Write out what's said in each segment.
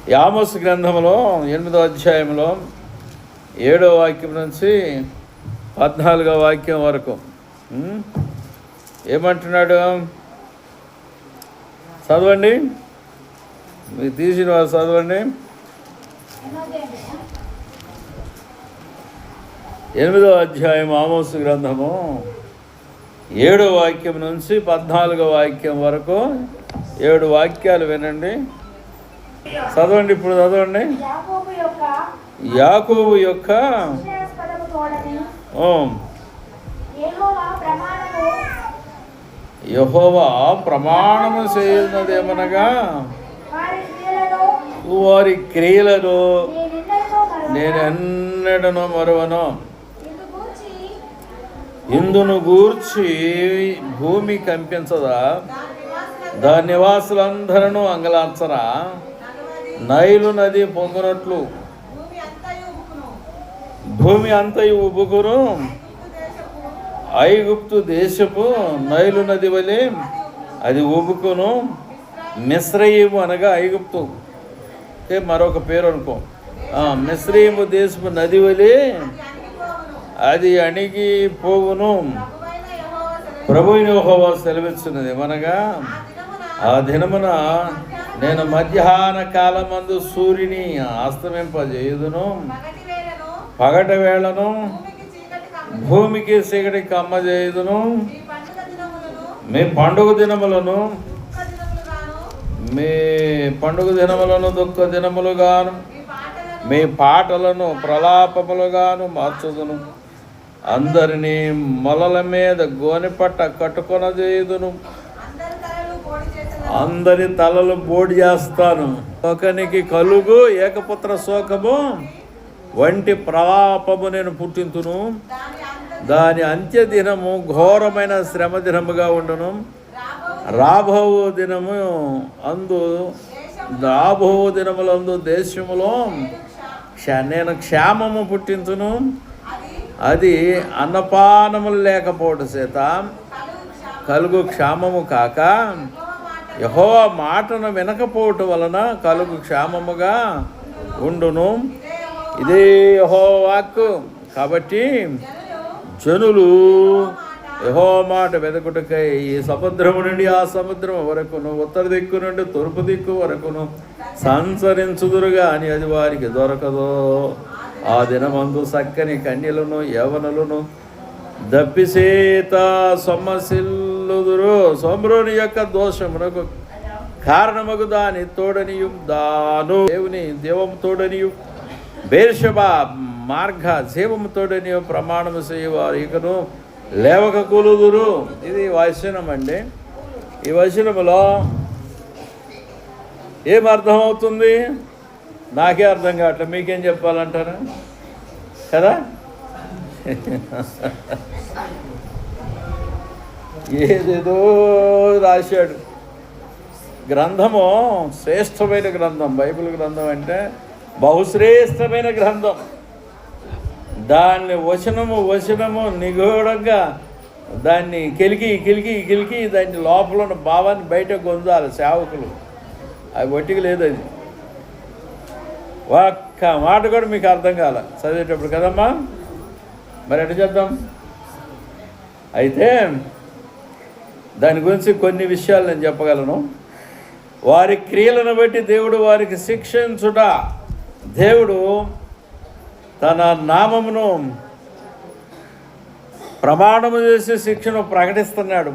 ఆమోసు గ్రంథంలో 8వ అధ్యాయంలో 7వ వాక్యం నుంచి 14వ వాక్యం వరకు ఏమంటున్నాడు? చదవండి, మీరు తీసిన వారు చదవండి. 8వ అధ్యాయం ఆమోసు గ్రంథము 7వ వాక్యం నుంచి 14వ వాక్యం వరకు 7 వాక్యాలు వినండి. చదవండి, ఇప్పుడు చదవండి. యాకోబు యొక్క యెహోవా ప్రమాణము చేయున్నదేమనగా, వారి క్రియలను నేనెన్నడను మరువను. ఇందును గూర్చి భూమి కంపించదా? దాని నివాసులందరూ అంగలార్చరా? నైలు నది పొంగునట్లు భూమి అంతయు ఉబుకును. ఐగుప్తు దేశపు నైలు నది వలె అది ఉబుకును. మిస్రయీము అనగా ఐగుప్తు మరొక పేరు అనుకో. మిస్రయీము దేశపు నది వలె అది అణిగి పోవును. ప్రభువైన యెహోవా సెలవిస్తున్నది ఏమనగా, ఆ దినమున నేను మధ్యాహ్న కాలమందు సూర్యుని అస్తమింపజేయుదును, పగటి వేళను భూమికి చీకటి కమ్మజేయుదును. మీ పండుగ దినములను దుఃఖ దినములుగాను మీ పాటలను ప్రలాపములుగాను మార్చుదును. అందరినీ మొలల మీద గోనెపట్ట కట్టుకొనజేయుదును. అందరి తలలు బోడి చేస్తాను. ఒకనికి కలుగు ఏకపుత్ర శోకము వంటి ప్రలాపము నేను పుట్టింతును. దాని అంత్య దినము ఘోరమైన శ్రమ దినముగా ఉండును. రాబో దినములందు దేశములో నేను క్షేమము పుట్టించును. అది అన్నపానములు లేకపోవడం చేత కలుగు క్షేమము కాక, యెహోవా మాటను వినకపోవటం వలన కలుగు క్షేమముగా ఉండును. ఇదే యెహోవా వాక్కు. కాబట్టి జనులు యెహోవా మాట వెదకుటకై ఈ సముద్రము నుండి ఆ సముద్రము వరకును, ఉత్తర దిక్కు నుండి తూర్పు దిక్కు వరకును సంచరించుదురుగా అని అది వారికి దొరకదో. ఆ దినమందు చక్కని కన్యలను యవనులను దప్పిసేత సొమ్మసిల్లుదురు. సోమ్రోని యొక్క దోషమునకు కారణమగు దాని తోడనియు దేవుని దేవము తోడనియు బేర్షెబా మార్గ జీవము తోడనియు ప్రమాణము చేయవారు ఇకను లేవక కూలుదురు. ఇది వచనం అండి. ఈ వచనములో ఏం అర్థమవుతుంది? నాకే అర్థం కావట్లేదు, మీకేం చెప్పాలంటారా కదా? ఏదేదో రాశాడు. గ్రంథము శ్రేష్టమైన గ్రంథం. బైబిల్ గ్రంథం అంటే బహుశ్రేష్టమైన గ్రంథం. దాన్ని వచనము నిగూఢంగా దాన్ని కిలికి దాన్ని లోపల ఉన్న భావాన్ని బయట గొంజాలి సేవకులు. అవి ఒట్టికి లేదు. అది ఒక్క మాట కూడా మీకు అర్థం కాల చదివేటప్పుడు కదమ్మా. మరి ఎట్లా చేద్దాం? అయితే దాని గురించి కొన్ని విషయాలు నేను చెప్పగలను. వారి క్రియలను బట్టి దేవుడు వారికి శిక్షించుట. దేవుడు తన నామమును ప్రమాణము చేసి శిక్షను ప్రకటిస్తున్నాడు.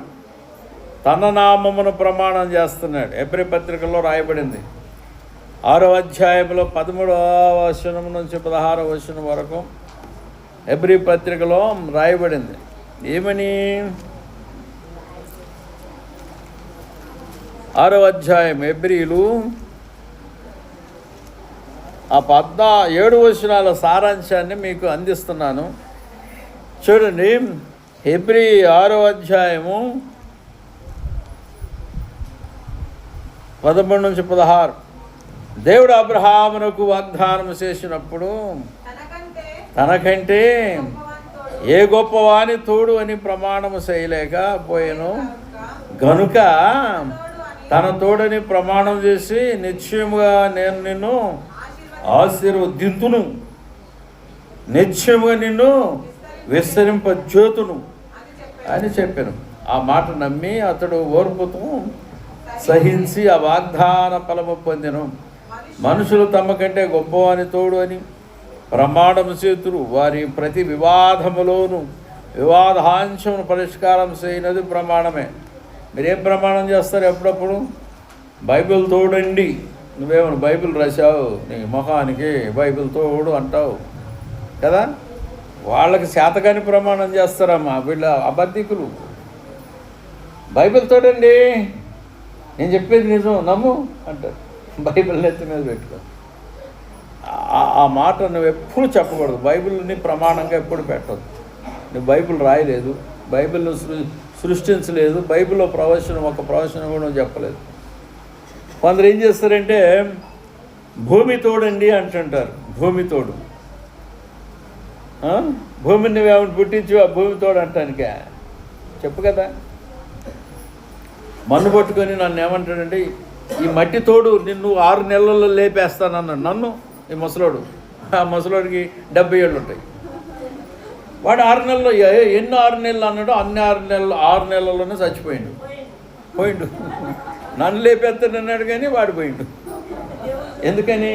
తన నామమును ప్రమాణం చేస్తున్నాడు. హెబ్రీ పత్రికలో రాయబడింది 6వ అధ్యాయంలో 13వ వచనం నుంచి 16వ వచనం వరకు హెబ్రీ పత్రికలో రాయబడింది. ఏమని? 6వ అధ్యాయం హెబ్రీలు ఆ 17 వచనాల సారాంశాన్ని మీకు అందిస్తున్నాను. చూడండి, హెబ్రీ 6వ అధ్యాయము 13 నుంచి 16. దేవుడు అబ్రహామునకు వాగ్దానం చేసినప్పుడు తనకంటే ఏ గొప్పవాని తోడు అని ప్రమాణము చేయలేకపోయాను గనుక తన తోడని ప్రమాణం చేసి నిశ్చయముగా నేను నిన్ను ఆశీర్వదింతును, నిశ్చయముగా నిన్ను విస్తరింపజేతును అని చెప్పాను. ఆ మాట నమ్మి అతడు ఓర్పుతో సహించి ఆ వాగ్దాన ఫలము పొందెను. మనుషులు తమ కంటే గొప్పవాని తోడు అని ప్రమాణము చేతురు. వారి ప్రతి వివాదములోను వివాదాంశమును పరిష్కారం చేయనది ప్రమాణమే. మీరేం ప్రమాణం చేస్తారు? ఎప్పుడప్పుడు బైబిల్ తోడండి. నువ్వేమన్నా బైబిల్ రాశావు, నీ మొహానికి బైబిల్ తోడు అంటావు కదా. వాళ్ళకి శాతకాని ప్రమాణం చేస్తారమ్మా వీళ్ళ అబద్ధికులు. బైబిల్ తోడండి, నేను చెప్పేది నిజం నమ్ము అంటారు. బైబిల్ నెత్తి మీద పెట్టుకో. ఆ మాట నువ్వు ఎప్పుడు చెప్పకూడదు. బైబిల్ని ప్రమాణంగా ఎప్పుడు పెట్టదు. నువ్వు బైబిల్ రాయలేదు, బైబిల్ సృష్టించలేదు, బైబిల్లో ఒక ప్రవచనం కూడా నువ్వు చెప్పలేదు. కొందరు ఏం చేస్తారంటే భూమి తోడండి అంటుంటారు. భూమి తోడు, భూమిని నువ్వేమైనా పుట్టించు ఆ భూమి తోడు అంటానికే చెప్పు కదా. మన్ను పట్టుకొని నన్ను ఏమంటాడంటే ఈ మట్టి తోడు నిన్ను 6 నెలల్లో లేపేస్తానన్నాడు నన్ను. ఈ ముసలోడు, ఆ ముసలోడికి 70 ఏళ్ళు ఉంటాయి. వాడు 6 నెలల్లో ఎన్ని 6 నెలలు అన్నాడో అన్ని 6 నెలల్లోనే పోయిండు. నన్ను లేపేస్తాడు అన్నాడు కానీ వాడు పోయిండు. ఎందుకని?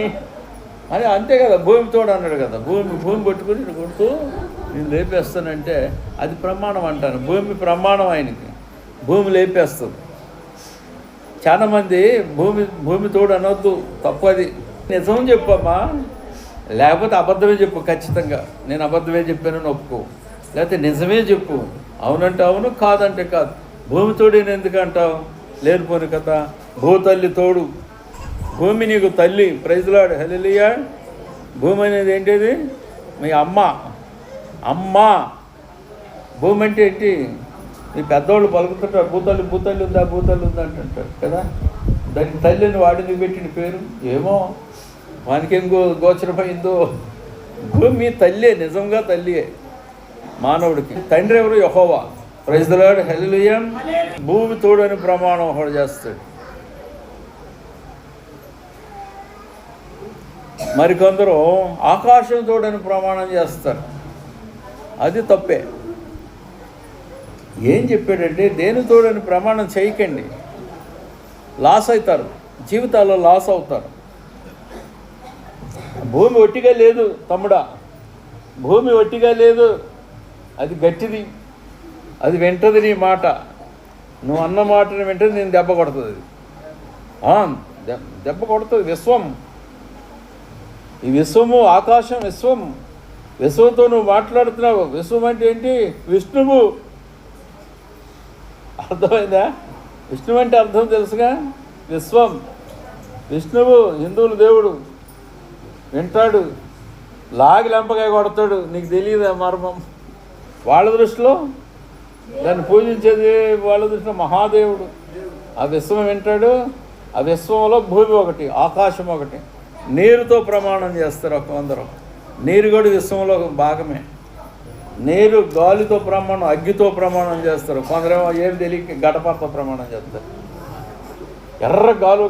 అని అంతే కదా, భూమి తోడు అన్నాడు కదా. భూమి పట్టుకుని కొడుతూ నేను లేపేస్తానంటే అది ప్రమాణం అంటాను. భూమి ప్రమాణం ఆయనకి, భూమి లేపేస్తుంది. చాలామంది భూమి తోడు అనొద్దు, తప్పది. నిజం చెప్పమ్మా, లేకపోతే అబద్ధమే చెప్పు. ఖచ్చితంగా నేను అబద్ధమే చెప్పానని ఒప్పుకో, లేకపోతే నిజమే చెప్పు. అవునంటే అవును, కాదంటే కాదు. భూమి తోడని ఎందుకు అంటావు? లేనిపోని కథ. భూతల్లి తోడు, భూమి నీకు తల్లి. ప్రైజ్ లార్డ్, హల్లెలూయా. భూమి అనేది ఏంటిది? మీ అమ్మ. భూమి అంటే ఏంటి? మీ పెద్దవాళ్ళు పలుకుతుంటారు, భూతల్లి ఉందా అంటుంటారు కదా. దానికి తల్లిని వాడిని పెట్టిన పేరు ఏమో, వానికేం గోచరమైందో. భూమి తల్లి, నిజంగా తల్లియే మానవుడికి. తండ్రి ఎవరు? యెహోవా. ప్రైజ్ ది లార్డ్, హల్లెలూయా. భూమి తోడని ప్రమాణం ఒకడు చేస్తాడు. మరికొందరు ఆకాశం తోడని ప్రమాణం చేస్తారు. అది తప్పే. ఏం చెప్పాడంటే దేని తోడని ప్రమాణం చేయకండి, లాస్ అవుతారు, జీవితాల్లో లాస్ అవుతారు. భూమి ఒట్టిగా లేదు తమ్ముడా, భూమి ఒట్టిగా లేదు. అది గట్టిది, అది వింటది నీ మాట. నువ్వు అన్న మాటని వింటది, నేను దెబ్బ కొడుతుంది. అది దెబ్బ కొడుతుంది. విశ్వం, ఈ విశ్వము, ఆకాశం విశ్వంతో నువ్వు మాట్లాడుతున్నావు. విశ్వం అంటే ఏంటి? విష్ణువు. అర్థమైందా? విష్ణువు అంటే అర్థం తెలుసుగా. విశ్వం, విష్ణువు, హిందువుల దేవుడు. వింటాడు, లాగి లెంపకాయ కొడతాడు. నీకు తెలియదు మర్మం. వాళ్ళ దృష్టిలో దాన్ని పూజించేది, వాళ్ళ దృష్టిలో మహాదేవుడు. ఆ విశ్వం వింటాడు. ఆ విశ్వంలో భూమి ఒకటి, ఆకాశం ఒకటి. నీరుతో ప్రమాణం చేస్తారు కొందరు. నీరు కూడా విశ్వంలో భాగమే. నీరు గాలితో ప్రమాణం, అగ్గితో ప్రమాణం చేస్తారు. కొందరేమో ఏం తెలియక గడపరతో ప్రమాణం చేస్తారు. ఎర్ర గాలు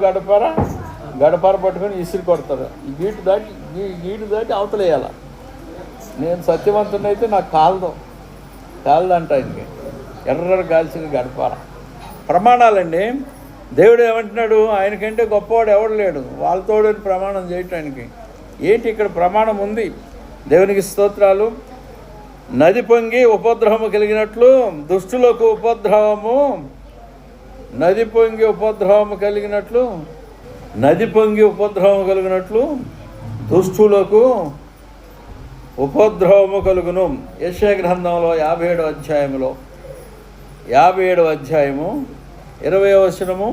గడపర పట్టుకొని ఇసిరి కొడతారు. ఈ గీటు దాటి అవతలేయాల. నేను సత్యవంతునైతే నాకు కాలదంట ఆయనకి. ఎర్ర గాల్చిన గడపర ప్రమాణాలండి. దేవుడు ఏమంటున్నాడు? ఆయనకంటే గొప్పవాడు ఎవడు లేడు. వాళ్ళతోడని ప్రమాణం చేయటానికి ఏంటి ఇక్కడ ప్రమాణం ఉంది. దేవునికి స్తోత్రాలు. నది పొంగి ఉపద్రవము కలిగినట్లు దుష్టులకు ఉపద్రవము, నది పొంగి ఉపద్రవము కలిగినట్లు దుష్టులకు ఉపద్రవము కలుగును. యెషయా గ్రంథంలో 57వ అధ్యాయంలో 57వ అధ్యాయము 20వ వచనము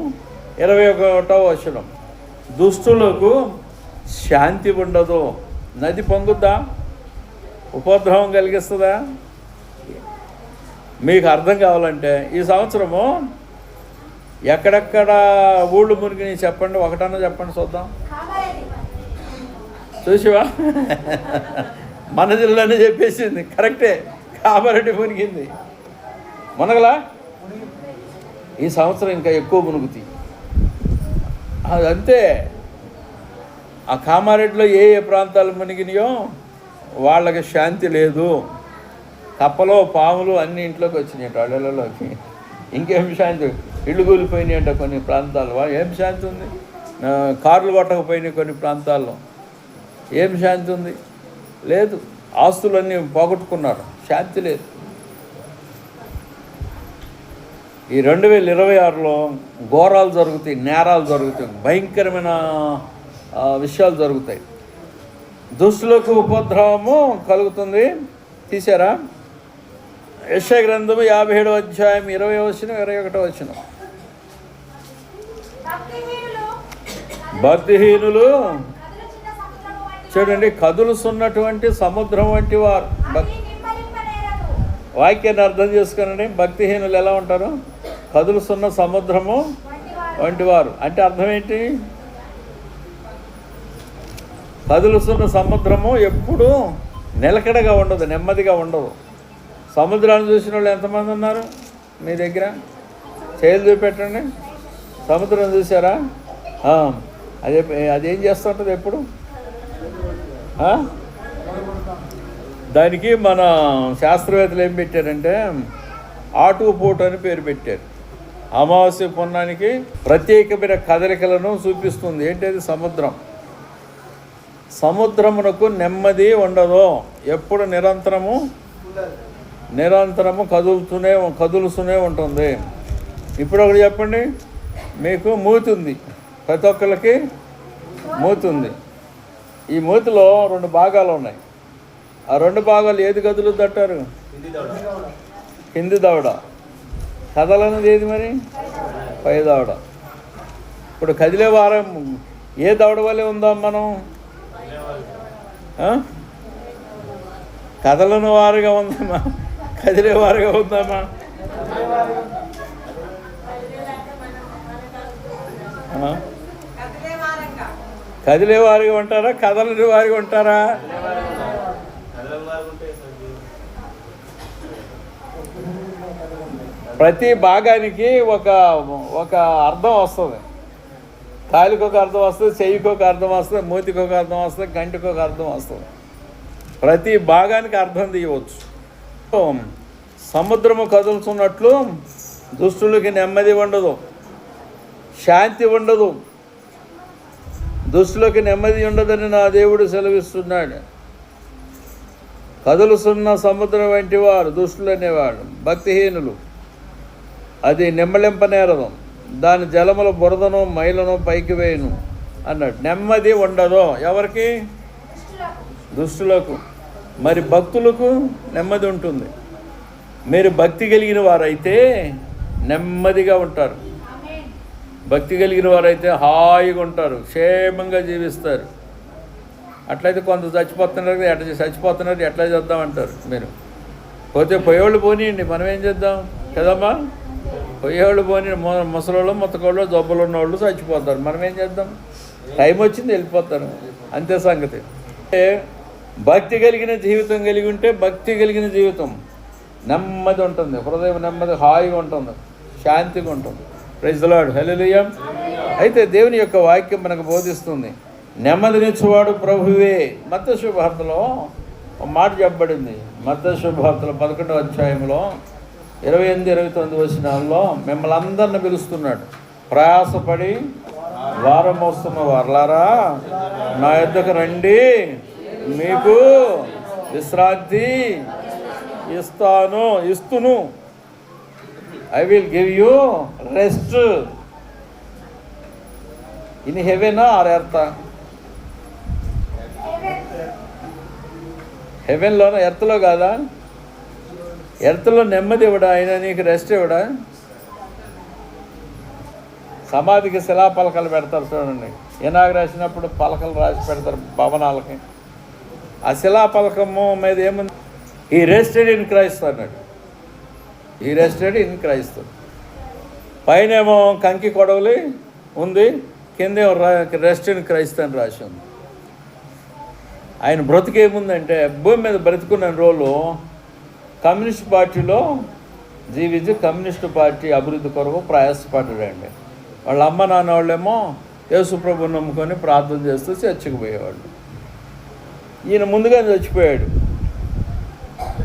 21వ వచనం. దుష్టులకు శాంతి ఉండదు. నది పొంగుద్దా? ఉపద్రవం కలిగిస్తుందా? మీకు అర్థం కావాలంటే ఈ సంవత్సరము ఎక్కడెక్కడ ఊళ్ళు మునిగి చెప్పండి, ఒకటన్నా చెప్పండి చూద్దాం. చూసివా? మన జిల్లానే చెప్పేసింది. కరెక్టే, కామారెడ్డి మునిగింది. మునగలా? ఈ సంవత్సరం ఇంకా ఎక్కువ మునుగుతాయి. అదంతే. ఆ కామారెడ్డిలో ఏ ఏ ప్రాంతాలు మునిగినాయో వాళ్ళకి శాంతి లేదు. కప్పలో పాములు అన్ని ఇంట్లోకి వచ్చినాయి వాళ్ళలోకి. ఇంకేం శాంతి? ఇళ్ళు కూలిపోయినాయి అంట కొన్ని ప్రాంతాలు. ఏం శాంతి ఉంది? కార్లు కొట్టకపోయినాయి కొన్ని ప్రాంతాల్లో. ఏం శాంతి ఉంది? లేదు. ఆస్తులన్నీ పోగొట్టుకున్నారు, శాంతి లేదు. ఈ 2026లో ఘోరాలు జరుగుతాయి, నేరాలు జరుగుతాయి, భయంకరమైన విషయాలు జరుగుతాయి. దుష్టులకు ఉపద్రవము కలుగుతుంది. తీసారా? యెషయా గ్రంథము 57వ అధ్యాయం 20వ వచనం 21వ వచనం. భక్తిహీనులు చూడండి, కదులుతున్నటువంటి సముద్రం వంటి వారు. వాక్యాన్ని అర్థం చేసుకోనండి. భక్తిహీనులు ఎలా ఉంటారు? కదులుతున్న సముద్రము వంటి వారు అంటే అర్థం ఏంటి? కదులుతున్న సముద్రము ఎప్పుడూ నిలకడగా ఉండదు, నెమ్మదిగా ఉండదు. సముద్రాన్ని చూసిన వాళ్ళు ఎంతమంది ఉన్నారు మీ దగ్గర? చేతులు చూపెట్టండి. సముద్రం చూసారా? అదేం చేస్తుంటుంది ఎప్పుడు? దానికి మన శాస్త్రవేత్తలు ఏం పెట్టారంటే ఆటుపోటు అని పేరు పెట్టారు. అమావాస్య పున్నానికి ప్రత్యేకమైన కదలికలను చూపిస్తుంది. ఏంటది? సముద్రం. సముద్రమునకు నెమ్మది ఉండదు, ఎప్పుడు నిరంతరము కదులుతూనే ఉంటుంది. ఇప్పుడు ఒకటి చెప్పండి, మీకు మూతి ఉంది, ప్రతి ఒక్కరికి మూతి ఉంది. ఈ మూతిలో 2 భాగాలు ఉన్నాయి. ఆ 2 భాగాలు ఏది కదులుద్ది అంటారు? కింది దవడ. కదలనేది ఏది మరి? పై దవడ. ఇప్పుడు కదిలే వారం ఏ దవడ వల్లే ఉందాం మనం? కదలని వారుగా ఉందామా, కదిలే వారుగా ఉందామా? కదిలే వారిగా ఉంటారా, కదలని వారిగా ఉంటారా? ప్రతి భాగానికి ఒక అర్థం వస్తుంది. కాలికి ఒక అర్థం వస్తుంది, చెయ్యికి ఒక అర్థం వస్తుంది, మూతికి ఒక అర్థం వస్తుంది, కంటికి ఒక అర్థం వస్తుంది. ప్రతి భాగానికి అర్థం తీయవచ్చు. సముద్రము కదులుతున్నట్లు దుష్టులకి నెమ్మది ఉండదు, శాంతి ఉండదు. దుష్టులకి నెమ్మది ఉండదని నా దేవుడు సెలవిస్తున్నాడు. కదులుతున్న సముద్రం వంటి వారు దుష్టులు అనేవాడు. భక్తిహీనులు అది నిమ్మలింపనేరదు, దాని జలముల బురదను మైలను పైకి వేయను అన్నాడు. నెమ్మది ఉండదు ఎవరికి? దుష్టులకు. మరి భక్తులకు నెమ్మది ఉంటుంది. మీరు భక్తి కలిగిన వారైతే నెమ్మదిగా ఉంటారు. భక్తి కలిగిన వారైతే హాయిగా ఉంటారు, క్షేమంగా జీవిస్తారు. అట్లయితే కొంత చచ్చిపోతున్నారు, ఎట్లా చేద్దామంటారు మీరు. పోతే పోయేవాళ్ళు పోనీయండి, మనం ఏం చేద్దాం కదమ్మా? పోయేవాళ్ళు పోనీ, ముసలోళ్ళు ముత్తకోళ్ళు జబ్బులు ఉన్నవాళ్ళు చచ్చిపోతారు, మనం ఏం చేద్దాం? టైం వచ్చింది వెళ్ళిపోతారు, అంతే సంగతి. భక్తి కలిగిన జీవితం కలిగి ఉంటే, భక్తి కలిగిన జీవితం నెమ్మది ఉంటుంది, హృదయం నెమ్మది హాయిగా ఉంటుంది, శాంతిగా ఉంటుంది. ప్రైజ్ ది లార్డ్, హల్లెలూయా. అయితే దేవుని యొక్క వాక్యం మనకు బోధిస్తుంది, నెమ్మదినిచ్చేవాడు ప్రభువే. మత్తయి శుభవార్తలో ఒక మాట చెప్పబడింది. మత్తయి శుభవార్తలో 11వ అధ్యాయంలో 28, 29 వచనాల్లో మిమ్మల్ని అందరిని పిలుస్తున్నాడు. ప్రయాసపడి భారం మోస్తున్న వారలారా నా యొద్దకు రండి, మీకు విశ్రాంతి ఇస్తును. I will give you rest in heaven or earth? హెవెన్లోనా, ఎర్త్లో కాదా? ఎర్త్లో నెమ్మది ఇవ్వడా ఆయన? నీకు రెస్ట్ ఇవ్వడా? సమాధికి శిలాపలకలు పెడతారు చూడండి, ఇనాగ్రేషనప్పుడు పలకలు రాసి పెడతారు భవనాలకి. ఆ శిలాపలకము మీద ఏముంది? ఈ రెస్టెడ్ ఇన్ క్రైస్ట్ అన్నాడు. ఈ రెస్టెడ్ ఇన్ క్రైస్ట్. పైనేమో కంకి కొడవలి ఉంది, కిందేమో రెస్ట్ ఇన్ క్రైస్ట్ అని రాసి ఉంది. ఆయన బ్రతుకేముందంటే భూమి మీద బ్రతుకున్న రోజులు కమ్యూనిస్ట్ పార్టీలో జీవించి కమ్యూనిస్టు పార్టీ అభివృద్ధి కొరకు ప్రయాసపడ్డాడండి. వాళ్ళ అమ్మ నాన్న వాళ్ళేమో యేసు ప్రభువుని నమ్ముకొని ప్రార్థన చేస్తూ చర్చికి పోయేవాళ్ళు. ఈయన ముందుగా చచ్చిపోయాడు.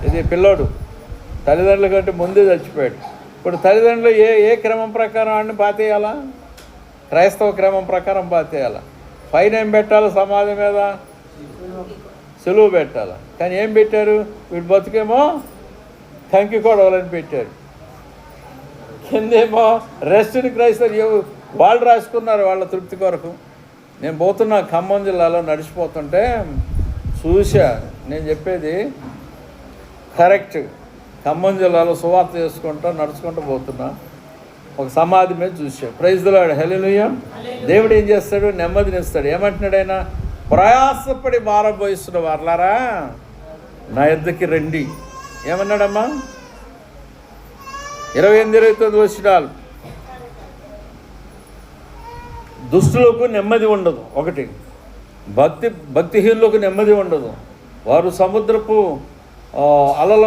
ఇది పిల్లోడు తల్లిదండ్రుల కంటే ముందే చచ్చిపోయాడు. ఇప్పుడు తల్లిదండ్రులు ఏ క్రమం ప్రకారం ఆడిని పాతేయాలా? క్రైస్తవ క్రమం ప్రకారం పాతేయాలా. పైన ఏం పెట్టాలి? సమాధి మీద సులువు పెట్టాలి. కానీ ఏం పెట్టారు? వీడు బతుకేమో కంకి కొడవలని పెట్టారు. కిందేమో రెస్ట్ ఇన్ క్రైస్ట్ వాళ్ళు రాసుకున్నారు వాళ్ళ తృప్తి కొరకు. నేను పోతున్నా ఖమ్మం జిల్లాలో నడిచిపోతుంటే చూసా. నేను చెప్పేది కరెక్ట్. ఖమ్మం జిల్లాలో సువార్త చేసుకుంటూ నడుచుకుంటూ పోతున్నా. ఒక సమాధి మీద చూసా. ప్రైజ్ ది లార్డ్, హల్లెలూయా. దేవుడు ఏం చేస్తాడు? నెమ్మదినిస్తాడు. ఏమంటున్నాడు ఆయన? ప్రయాసపడి భారం వహిస్తున్న వారలారా నా యొద్దకి రండి. ఏమన్నాడమ్మా? 28-29 వచనాలు. దుష్టులకు నెమ్మది ఉండదు. ఒకటి, భక్తిహీనులకు నెమ్మది ఉండదు. వారు సముద్రపు అలల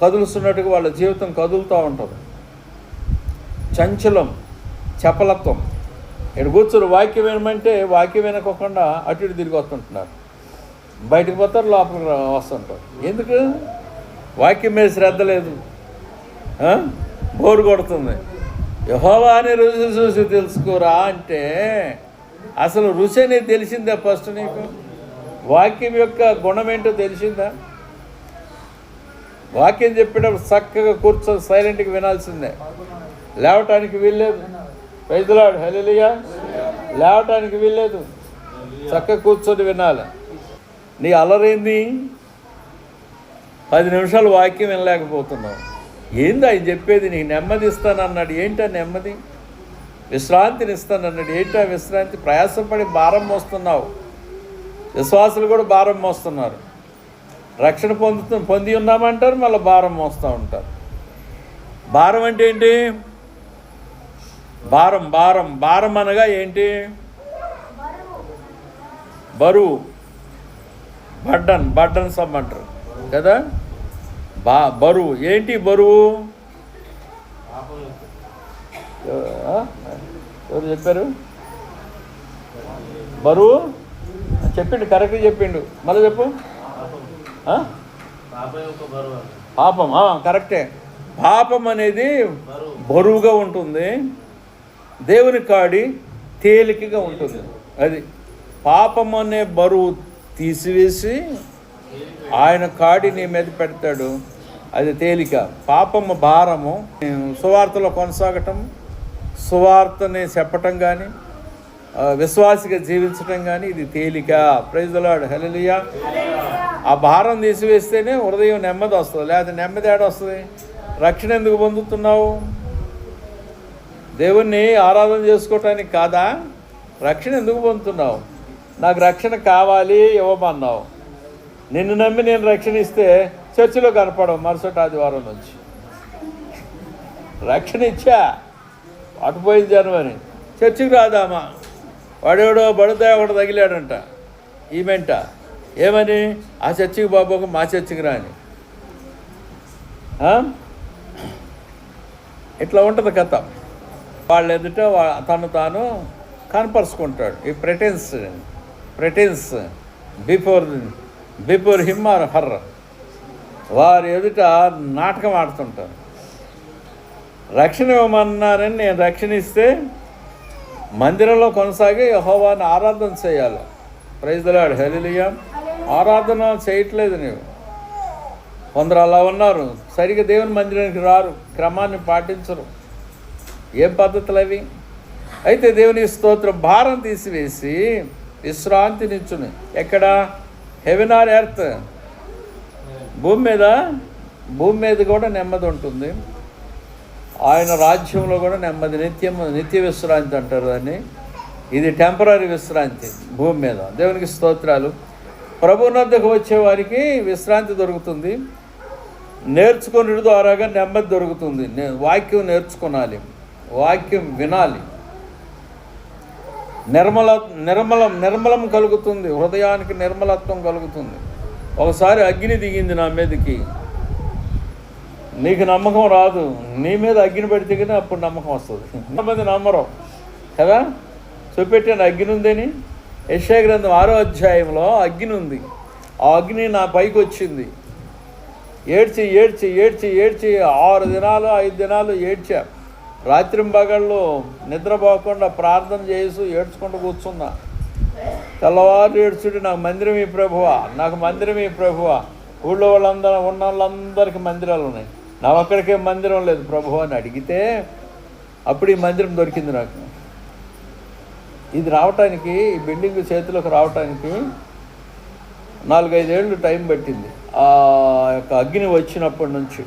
కదులుస్తున్నట్టుగా వాళ్ళ జీవితం కదులుతూ ఉంటుంది. చంచలం, చపలత్వం. ఇక్కడ కూర్చొని వాక్యం వినమంటే వాక్యం వినకోకుండా అటు ఇటు తిరిగి వస్తుంటున్నారు. బయటకు పోతారు, లోపలికి వస్తుంటారు. ఎందుకు? వాక్యం మీద శ్రద్ధ లేదు, బోరు కొడుతుంది. యెహోవా అని రుచి చూసి తెలుసుకోరా అంటే అసలు రుచి అనేది తెలిసిందా? ఫస్ట్ నీకు వాక్యం యొక్క గుణం ఏంటో తెలిసిందా? వాక్యం చెప్పేటప్పుడు చక్కగా కూర్చొని సైలెంట్గా వినాల్సిందే. లేవటానికి వీల్లేదు. ప్రైజ్ ది లార్డ్, హల్లెలూయా. లేవటానికి వీల్లేదు, చక్కగా కూర్చొని వినాలి. నీ అలరైంది 10 నిమిషాలు వాక్యం వినలేకపోతున్నావు. ఏంది ఆయన చెప్పేది? నీకు నెమ్మది ఇస్తానన్నాడు. ఏంటా నెమ్మది? విశ్రాంతిని ఇస్తానన్నాడు. ఏంటా విశ్రాంతి? ప్రయాసపడి భారం మోస్తున్నావు. విశ్వాసులు కూడా భారం మోస్తున్నారు. రక్షణ పొంది ఉన్నామంటారు, మళ్ళీ భారం మోస్తూ ఉంటారు. భారం అంటే ఏంటి? భారం భారం భారం అనగా ఏంటి? బరువు. బడ్డన్ సమ్ అంటారు కదా. బరువు ఏంటి? బరువు ఎవరు చెప్పారు? బరువు చెప్పిండు, కరెక్ట్గా చెప్పిండు. మళ్ళీ చెప్పు. పాపం, కరెక్టే. పాపం అనేది బరువుగా ఉంటుంది, దేవుని కాడి తేలికగా ఉంటుంది. అది పాపం అనే బరువు తీసివేసి ఆయన కాడి నీ మీద పెడతాడు. అది తేలిక. పాపము భారము. సువార్తలో కొనసాగటం, సువార్తని చెప్పటం కానీ, విశ్వాసిగా జీవించటం కానీ ఇది తేలిక. ప్రైజ్ ది లార్డ్, హల్లెలూయా. ఆ భారం తీసివేస్తేనే హృదయం నెమ్మది వస్తుంది. లేకపోతే నెమ్మది ఏడ వస్తుంది? రక్షణ ఎందుకు పొందుతున్నావు? దేవుణ్ణి ఆరాధన చేసుకోవటానికి కాదా? రక్షణ ఎందుకు పొందుతున్నావు? నాకు రక్షణ కావాలి ఇవ్వమన్నావు. నిన్ను నమ్మి నేను రక్షణ ఇస్తే చర్చిలో కనపడవు మరుసటి ఆదివారం నుంచి. రక్షణ ఇచ్చా, అటుపోయింది జనమని చర్చికి రాదామా? వాడెవడో బడితే ఒకడు తగిలాడంట, ఈమెంట. ఏమని? ఆ చర్చికి బాబోక మా చర్చికి రాని. ఇట్లా ఉంటుంది కథ. వాళ్ళు ఎదుట తను తాను కనపరుచుకుంటాడు. ఈ ప్రెటెన్స్ బిఫోర్ హిమ్ ఆర్ హర్. వారి ఎదుట నాటకం ఆడుతుంటారు. రక్షణ ఇవ్వమన్నారని నేను రక్షణ ఇస్తే మందిరంలో కొనసాగి యెహోవాను ఆరాధన చేయాలి. ప్రైజ్ ది లార్డ్, హల్లెలూయా. ఆరాధన చేయట్లేదు నీవు. కొందరు అలా ఉన్నారు, సరిగ్గా దేవుని మందిరానికి రారు, క్రమాన్ని పాటించరు. ఏం పద్ధతులు అవి? అయితే దేవుని స్తోత్రం. భారం తీసివేసి విశ్రాంతినిచ్చును. ఎక్కడ? Heaven or earth. భూమి మీద కూడా నెమ్మది ఉంటుంది. ఆయన రాజ్యంలో కూడా నెమ్మది. నిత్య విశ్రాంతి అంటారు దాన్ని. ఇది టెంపరరీ విశ్రాంతి భూమి మీద. దేవునికి స్తోత్రాలు. ప్రభువునొద్దకు వచ్చే వారికి విశ్రాంతి దొరుకుతుంది. నేర్చుకునే ద్వారాగా నెమ్మది దొరుకుతుంది. వాక్యం నేర్చుకోవాలి, వాక్యం వినాలి. నిర్మలం కలుగుతుంది, హృదయానికి నిర్మలత్వం కలుగుతుంది. ఒకసారి అగ్ని దిగింది నా మీదకి, నీకు నమ్మకం రాదు. నీ మీద అగ్ని పెడితే కానీ అప్పుడు నమ్మకం వస్తుంది. ఎంతమంది నమ్మరు కదా. చూపెట్టాను అగ్ని ఉందని. యెషయా గ్రంథం 6వ అధ్యాయంలో అగ్ని ఉంది. ఆ అగ్ని నా పైకి వచ్చింది. ఏడ్చి ఏడ్చి ఏడ్చి ఏడ్చి 6 దినాలు 5 దినాలు ఏడ్చా. రాత్రింబగళ్ళు నిద్రపోకుండా ప్రార్థన చేసి ఏడ్చుకుంటూ కూర్చున్నా. తెల్లవారు ఏడ్చుంటే నాకు మందిరం ఈ ప్రభువా, నాకు మందిరం ఈ ప్రభువా. ఊళ్ళో వాళ్ళందరూ ఉన్న వాళ్ళందరికీ మందిరాలు ఉన్నాయి, నా ఒక్కడికే మందిరం లేదు ప్రభు అని అడిగితే అప్పుడు ఈ మందిరం దొరికింది నాకు. ఇది రావటానికి, ఈ బిల్డింగ్ చేతిలోకి రావటానికి 4-5 ఏళ్ళు టైం పట్టింది. ఆ యొక్క అగ్ని వచ్చినప్పటి నుంచి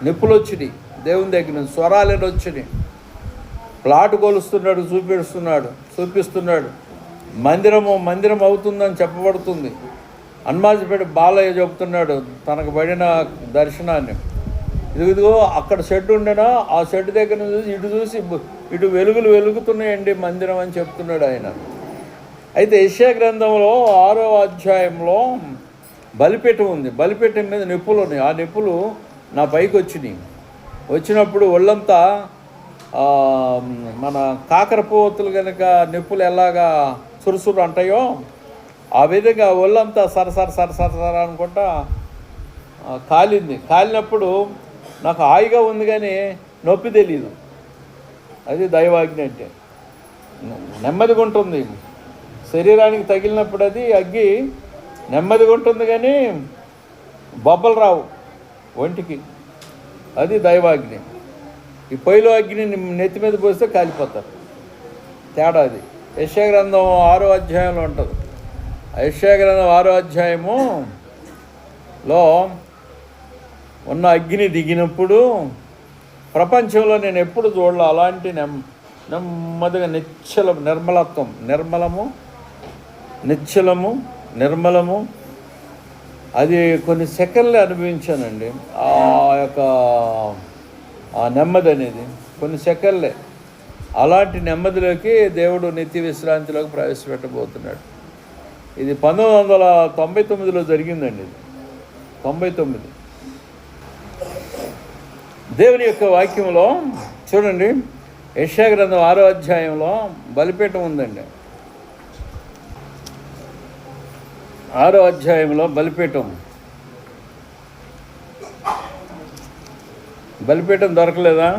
నిప్పులు వచ్చినాయి, దేవుని దగ్గర నుంచి స్వరాలను వచ్చినాయి. ప్లాట్ కొలుస్తున్నాడు, చూపిస్తున్నాడు. మందిరం అవుతుందని చెప్పబడుతుంది. హనుమాన్పేట బాలయ్య చెబుతున్నాడు తనకు పడిన దర్శనాన్ని. ఇదిగో అక్కడ షెడ్ ఉండేనా, ఆ షెడ్ దగ్గర చూసి ఇటు వెలుగులు వెలుగుతున్నాయండి మందిరం అని చెప్తున్నాడు ఆయన. అయితే యెషయా గ్రంథంలో 6వ అధ్యాయంలో బలిపీఠం ఉంది. బలిపీఠం మీద నిప్పులు ఉన్నాయి. ఆ నిప్పులు నా పైకి వచ్చినప్పుడు ఒళ్ళంతా మన కాకరపోతులు కనుక నిప్పులు ఎలాగా సురుసురు అంటాయో ఆ విధంగా ఒళ్ళంతా సరసర అనుకుంటా కాలినప్పుడు నాకు హాయిగా ఉంది కానీ నొప్పి తెలియదు. అది దైవాజ్ఞ అంటే. నెమ్మదిగా ఉంటుంది, శరీరానికి తగిలినప్పుడు అది అగ్గి నెమ్మదిగా ఉంటుంది కానీ బొబ్బలు రావు ఒంటికి. అది దైవాజ్ఞ. ఈ పొయ్యిలో అగ్ని నెత్తి మీద పోస్తే కాలిపోతారు. తేడా అది. యెషయా గ్రంథం 6వ అధ్యాయంలో ఉంటుంది. యెషయా గ్రంథం 6వ అధ్యాయములో ఉన్న అగ్ని దిగినప్పుడు ప్రపంచంలో నేను ఎప్పుడు చూడలే అలాంటి నెమ్మదిగా నిర్మలము అది కొన్ని సెకండ్లే అనుభవించానండి. ఆ యొక్క ఆ నెమ్మది అనేది కొన్ని సెకండ్లే. అలాంటి నెమ్మదిలోకి దేవుడు నిత్య విశ్రాంతిలోకి ప్రవేశపెట్టబోతున్నాడు. ఇది 1999లో జరిగిందండి. ఇది 99. దేవుని యొక్క వాక్యంలో చూడండి, యెషయా గ్రంథం 6వ అధ్యాయంలో బలిపీఠం ఉందండి. 6వ అధ్యాయంలో బలిపీఠం దొరకలేదా?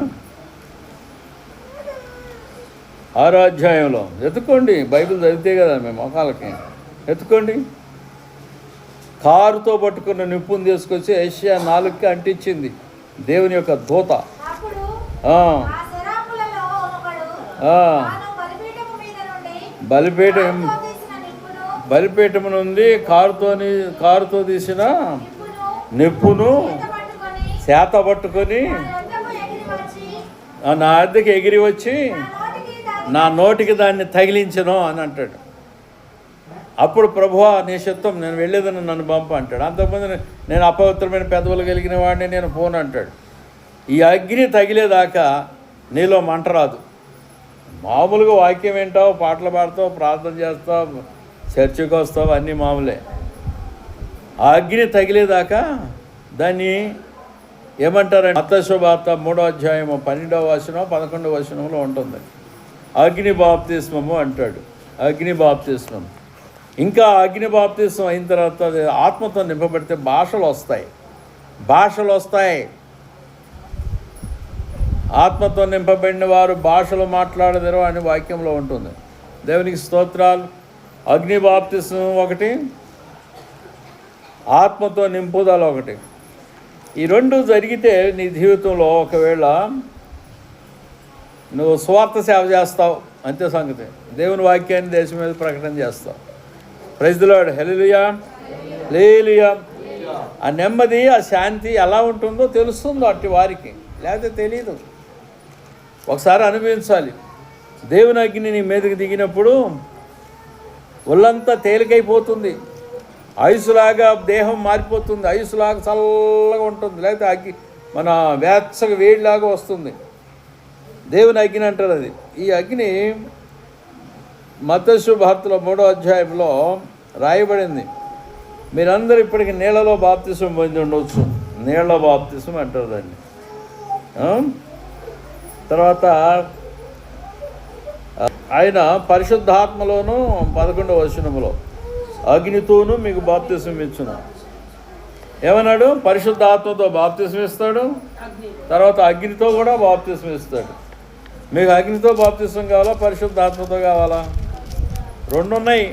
6వ అధ్యాయంలో ఎత్తుకోండి, బైబిల్ చదివితే కదా మేము మొఖాలకి ఎత్తుకోండి. కారుతో పట్టుకున్న నిప్పును తీసుకొచ్చి యెషయా 4కి అంటించింది దేవుని యొక్క దూత. బలిపీఠం నుండి కారుతో తీసిన నిప్పును చేత పట్టుకొని నా అద్దెకి ఎగిరి వచ్చి నా నోటికి దాన్ని తగిలించను అని అంటాడు. అప్పుడు ప్రభువా నీ చిత్తం, నేను వెళ్ళేదని నన్ను పంప అంటాడు. అంతకుముందు నేను అపవిత్రమైన పెదవులు కలిగిన వాడిని, నేను పోను అంటాడు. ఈ అగ్ని తగిలేదాకా నీలో మంట రాదు. మామూలుగా వాక్యం వింటావు, పాటలు పాడతావు, ప్రార్థన చేస్తావు, చర్చికి వస్తావు, అన్నీ మామూలే. ఆ అగ్ని తగిలేదాకా దాన్ని ఏమంటారంటే మత్తయి సువార్త 3వ అధ్యాయం 12వ వచనం 11వ వచనంలో ఉంటుంది. అగ్ని బాప్తిస్మము అంటాడు. అగ్ని బాప్తిస్మం. ఇంకా అగ్ని బాప్తిస్మం అయిన తర్వాత ఆత్మతో నింపబడితే భాషలు వస్తాయి. ఆత్మతో నింపబడిన వారు భాషలు మాట్లాడదరు అని వాక్యంలో ఉంటుంది. దేవునికి స్తోత్రాలు. అగ్ని బాప్తిస్మం ఒకటి, ఆత్మతో నింపుదల ఒకటి. ఈ రెండు జరిగితే నీ జీవితంలో ఒకవేళ నువ్వు స్వార్థ సేవ చేస్తావు, అంతే సంగతి. దేవుని వాక్యాన్ని దేశం మీద ప్రకటన చేస్తావు. Praise the lord. Hallelujah, hallelujah. ఆ నెమ్మది, ఆ శాంతి ఎలా ఉంటుందో తెలుస్తుందో అట్టి వారికి, లేకపోతే తెలియదు. ఒకసారి అనుభవించాలి. దేవుని అగ్ని నీ మీదకి దిగినప్పుడు ఒళ్ళంతా తేలికైపోతుంది. ఐసులాగా దేహం మారిపోతుంది. ఐసులాగా చల్లగా ఉంటుంది, లేకపోతే అగ్గి మన వేచ్చగా వేడిలాగా వస్తుంది. దేవుని అగ్ని అంటారు అది. ఈ అగ్ని మత్తయి సువార్తలో 3వ అధ్యాయంలో రాయబడింది. మీరందరూ ఇప్పటికి నీళ్ళలో బాప్తిసం పొంది ఉండవచ్చు. నీళ్ళ బాప్తిసం అంటారు దాన్ని. తర్వాత ఆయన పరిశుద్ధాత్మలోను 11వ వచనములో అగ్నితోనూ మీకు బాప్తిసం ఇచ్చును. ఏమన్నాడు? పరిశుద్ధాత్మతో బాప్తిసం ఇస్తాడు, తర్వాత అగ్నితో కూడా బాప్తిసం ఇస్తాడు. మీకు అగ్నితో బాప్తిసం కావాలా, పరిశుద్ధాత్మతో కావాలా? రెండు ఉన్నాయి.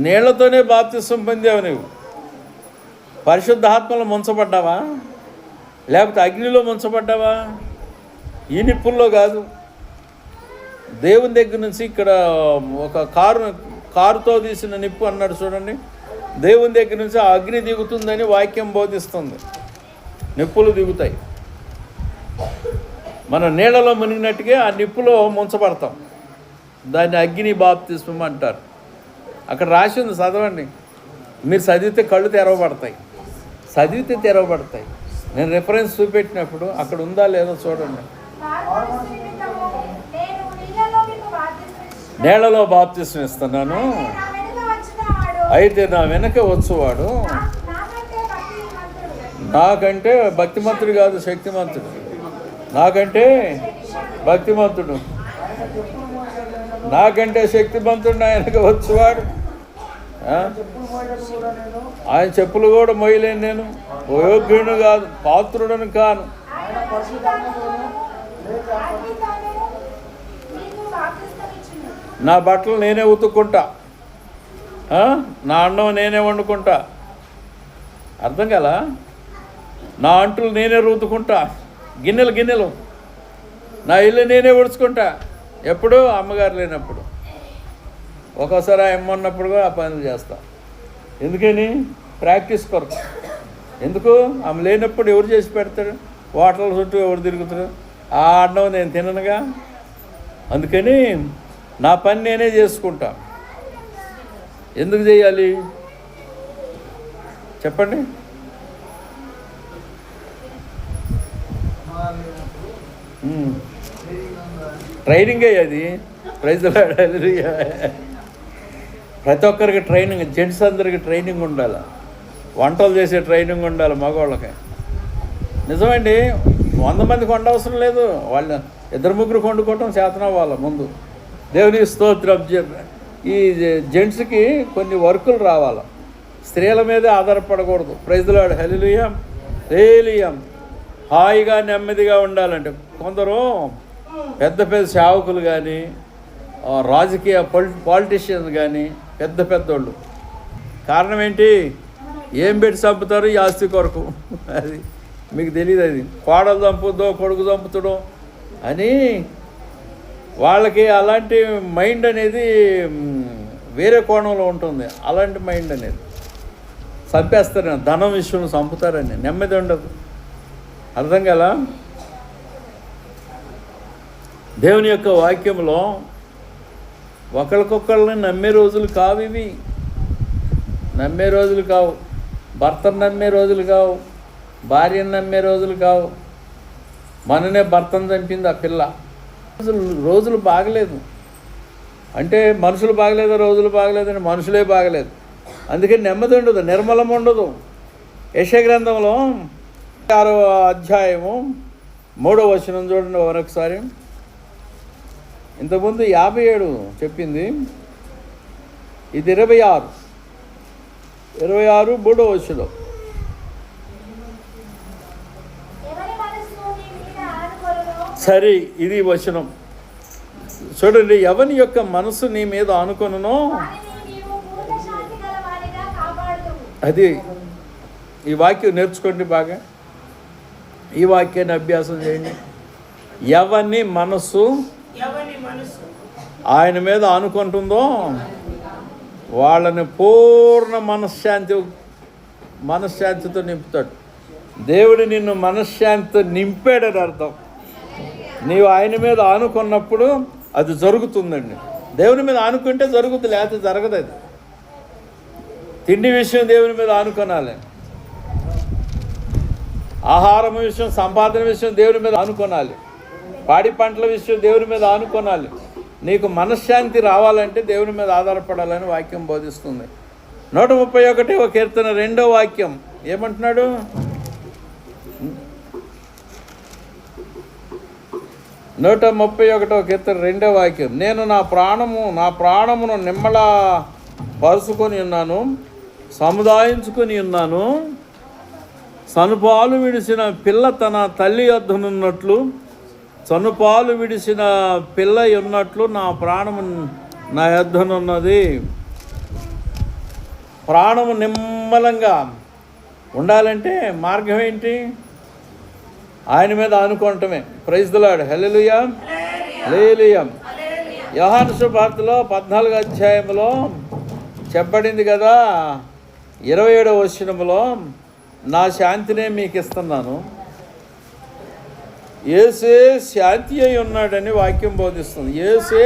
నీళ్లతోనే బాప్తిసం పొందావు నువ్వు. పరిశుద్ధాత్మలో ముంచబడ్డావా, లేకపోతే అగ్నిలో ముంచబడ్డావా? ఈ నిప్పుల్లో కాదు. దేవుని దగ్గర నుంచి ఇక్కడ ఒక కారుతో తీసిన నిప్పు అన్నాడు చూడండి. దేవుని దగ్గర నుంచి ఆ అగ్ని దిగుతుందని వాక్యం బోధిస్తుంది. నిప్పులు దిగుతాయి. మన నీళ్ళలో మునిగినట్టుగా ఆ నిప్పులో ముంచబడతాం. దాన్ని అగ్ని బాప్తిస్మం అంటారు. అక్కడ రాసి ఉంది, చదవండి. మీరు చదివితే కళ్ళు తెరవబడతాయి. నేను రిఫరెన్స్ చూపెట్టినప్పుడు అక్కడ ఉందా లేదో చూడండి. నీళ్లలో బాప్తిసం ఇస్తున్నాను, అయితే నా వెనక వచ్చువాడు నాకంటే భక్తిమంతుడు కాదు, శక్తిమంతుడు. నాకంటే భక్తిమంతుడు, నాకంటే శక్తిమంతుడు నా వెనక వచ్చువాడు. ఆయన చెప్పులు కూడా మోయలేను, నేను యోగ్యుడు కాదు, పాత్రుడను కాను. నా బట్టలు నేనే ఉతుక్కుంటా, నా అన్నం నేనే వండుకుంటా. అర్థం కదా? నా అంటులు నేనే రుద్దుకుంటా, గిన్నెలు నా ఇల్లు నేనే ఉడుచుకుంటా. ఎప్పుడు? అమ్మగారు లేనప్పుడు. ఒక్కోసారి అమ్మ ఉన్నప్పుడు కూడా ఆ పనులు చేస్తా. ఎందుకని? ప్రాక్టీస్ కొరకు. ఎందుకు? ఆమె లేనప్పుడు ఎవరు చేసి పెడతాడు? హోటల్ చుట్టూ ఎవరు తిరుగుతారు? ఆ అన్నం నేను తిననుగా. అందుకని నా పని నేనే చేసుకుంటా. ఎందుకు చేయాలి చెప్పండి? ట్రైనింగే అది. ప్రైజ్ ప్రతి ఒక్కరికి ట్రైనింగ్, జెంట్స్ అందరికి ట్రైనింగ్ ఉండాలి. వంటలు చేసే ట్రైనింగ్ ఉండాలి మగవాళ్ళకి. నిజమండి, 100 మందికి వండవసరం లేదు. వాళ్ళు 2-3 వండుకోవటం చేతన వాళ్ళ ముందు. దేవుని స్తోత్రం. ఈ జెంట్స్కి కొన్ని వర్కులు రావాలి. స్త్రీల మీదే ఆధారపడకూడదు. Praise the lord. హల్లెలూయా. హాయిగా నెమ్మదిగా ఉండాలంటే కొందరు పెద్ద సేవకులు కానీ, రాజకీయ పాలిటీషియన్స్ కానీ, పెద్దోళ్ళు. కారణం ఏంటి? ఏం పెట్టి చంపుతారు? ఈ ఆస్తి కొరకు. అది మీకు తెలియదు. అది కోడలు చంపుతో, కొడుకు చంపుతాడో అని వాళ్ళకి అలాంటి మైండ్ అనేది వేరే కోణంలో ఉంటుంది. అలాంటి మైండ్ అనేది చంపేస్తారని, ధనం విషయం చంపుతారని, నెమ్మది ఉండదు. అర్థం కదా? దేవుని యొక్క వాక్యంలో ఒకరికొకళ్ళని నమ్మే రోజులు కావు ఇవి. నమ్మే రోజులు కావు. భర్తను నమ్మే రోజులు కావు, భార్యను నమ్మే రోజులు కావు. మననే భర్తను చంపింది ఆ పిల్ల. రోజులు బాగలేదు అంటే మనుషులు బాగలేదు, రోజులు బాగలేదని మనుషులే బాగలేదు. అందుకని నెమ్మది ఉండదు, నిర్మలం ఉండదు. యెషయా గ్రంథంలో 6వ అధ్యాయము 3వ వచనం చూడండి మరొకసారి. ఇంతకుముందు 57 చెప్పింది, ఇది 26 3వ వచనం. సరే, ఇది వచనం చూడండి. ఎవని యొక్క మనసు నీ మీద ఆనుకొనునో అది. ఈ వాక్యం నేర్చుకోండి బాగా. ఈ వాక్యాన్ని అభ్యాసం చేయండి. ఎవని మనసు ఆయన మీద ఆనుకుంటుందో వాళ్ళని పూర్ణ మనశ్శాంతితో నింపుతాడు. దేవుడు నిన్ను మనశ్శాంతితో నింపాడని అర్థం. నీవు ఆయన మీద ఆనుకున్నప్పుడు అది జరుగుతుందండి. దేవుని మీద ఆనుకుంటే జరుగుతుంది, లేకపోతే జరగదు. అది తిండి విషయం దేవుని మీద ఆనుకొనాలి. ఆహారం విషయం, సంపాదన విషయం దేవుని మీద ఆనుకొనాలి. పాడి పంటల విషయం దేవుని మీద ఆనుకొనాలి. నీకు మనశ్శాంతి రావాలంటే దేవుని మీద ఆధారపడాలని వాక్యం బోధిస్తుంది. 131వ కీర్తన 2వ వాక్యం ఏమంటున్నాడు? 131 కీర్తన 2వ వాక్యం. నేను నా ప్రాణమును నిమ్మలా పరుచుకొని ఉన్నాను, సముదాయించుకొని ఉన్నాను. సనుపాలు విడిసిన పిల్ల తన తల్లి యొద్దనున్నట్లు, సనుపాలు విడిసిన పిల్ల ఉన్నట్లు నా ప్రాణము నా యొద్దనున్నది. ప్రాణము నిమ్మలంగా ఉండాలంటే మార్గం ఏంటి? ఆయన మీద అనుకోవటమే. Praise the lord. Hallelujah, hallelujah. యోహాను సువార్తలో 14వ అధ్యాయంలో చెప్పబడింది కదా, 27వ వచనంలో, నా శాంతినే మీకు ఇస్తున్నాను. యేసే శాంతి అయి ఉన్నాడని వాక్యం బోధిస్తుంది. యేసే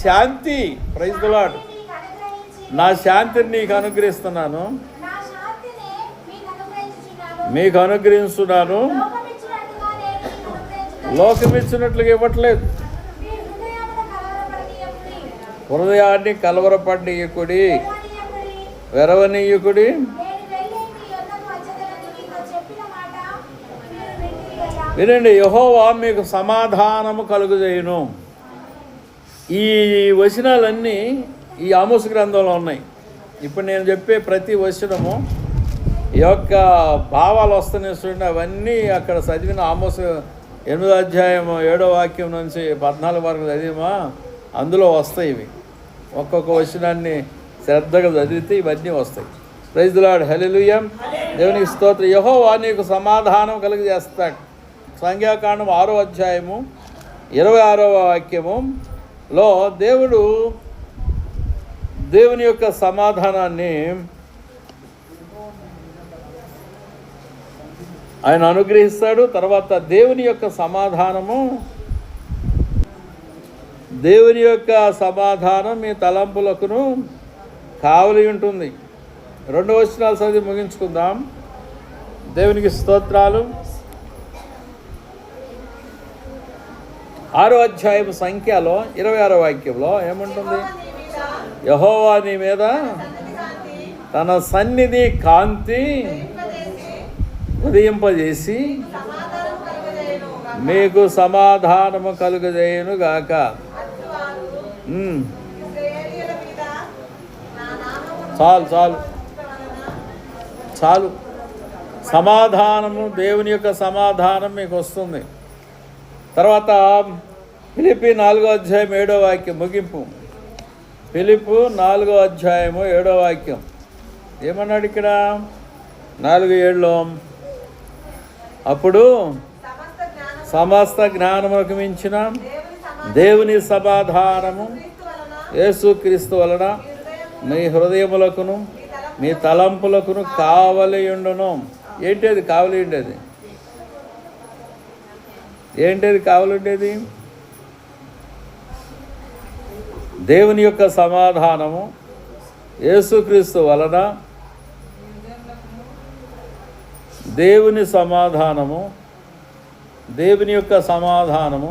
శాంతి. Praise the lord. నా శాంతిని నీకు అనుగ్రహిస్తున్నాను, మీకు అనుగ్రహిస్తున్నాను. లోకమిచ్చినట్లుగా ఇవ్వట్లేదు. హృదయాన్ని కలవరపడనీయకుడి, వెరవనీయకుడి. వినండి, యెహోవా మీకు సమాధానము కలుగజేయును. ఈ వచనాలన్నీ ఈ ఆమోసు గ్రంథంలో ఉన్నాయి. ఇప్పుడు నేను చెప్పే ప్రతి వచనము ఈ యొక్క భావాలు వస్తున్నాయి చూడండి. అవన్నీ అక్కడ చదివిన ఆమోసు 8వ అధ్యాయం 7వ వాక్యం నుంచి 14 వరకు చదివమా, అందులో వస్తాయి ఇవి. ఒక్కొక్క వచనాన్ని శ్రద్ధగా చదివితే ఇవన్నీ వస్తాయి. Praise the lord. హల్లెలూయా. దేవునికి స్తోత్రం. యెహోవా నీకు సమాధానం కలుగజేస్తాడు. సంఖ్యాకాండం 6వ అధ్యాయము 26వ వాక్యములో దేవుని యొక్క సమాధానాన్ని ఆయన అనుగ్రహిస్తాడు. తర్వాత దేవుని యొక్క సమాధానం మీ తలంపులకును కావలి ఉంటుంది. 2 వచనాలు చదివి ముగించుకుందాం. దేవునికి స్తోత్రాలు. 6వ అధ్యాయం సంఖ్యలో 26వ వాక్యంలో ఏముంటుంది? యెహోవా నీ మీద తన సన్నిధి కాంతి ఉదయింపజేసి మీకు సమాధానము కలుగజేయును గాక. చాలు. సమాధానము, దేవుని యొక్క సమాధానం మీకు వస్తుంది. తర్వాత ఫిలిప్పీ 4వ అధ్యాయం 7వ వాక్యం ముగింపు. ఫిలిప్పు 4వ అధ్యాయము 7వ వాక్యం ఏమన్నాడు ఇక్కడ? 4:7లో, అప్పుడు సమస్త జ్ఞానములకు మించిన దేవుని సమాధానము యేసుక్రీస్తు వలన మీ హృదయములకును మీ తలంపులకును కావలి ఉండును. ఏంటది కావలి ఉండేది? ఏంటది కావలి ఉండేది? దేవుని యొక్క సమాధానము యేసుక్రీస్తు వలన, దేవుని యొక్క సమాధానము.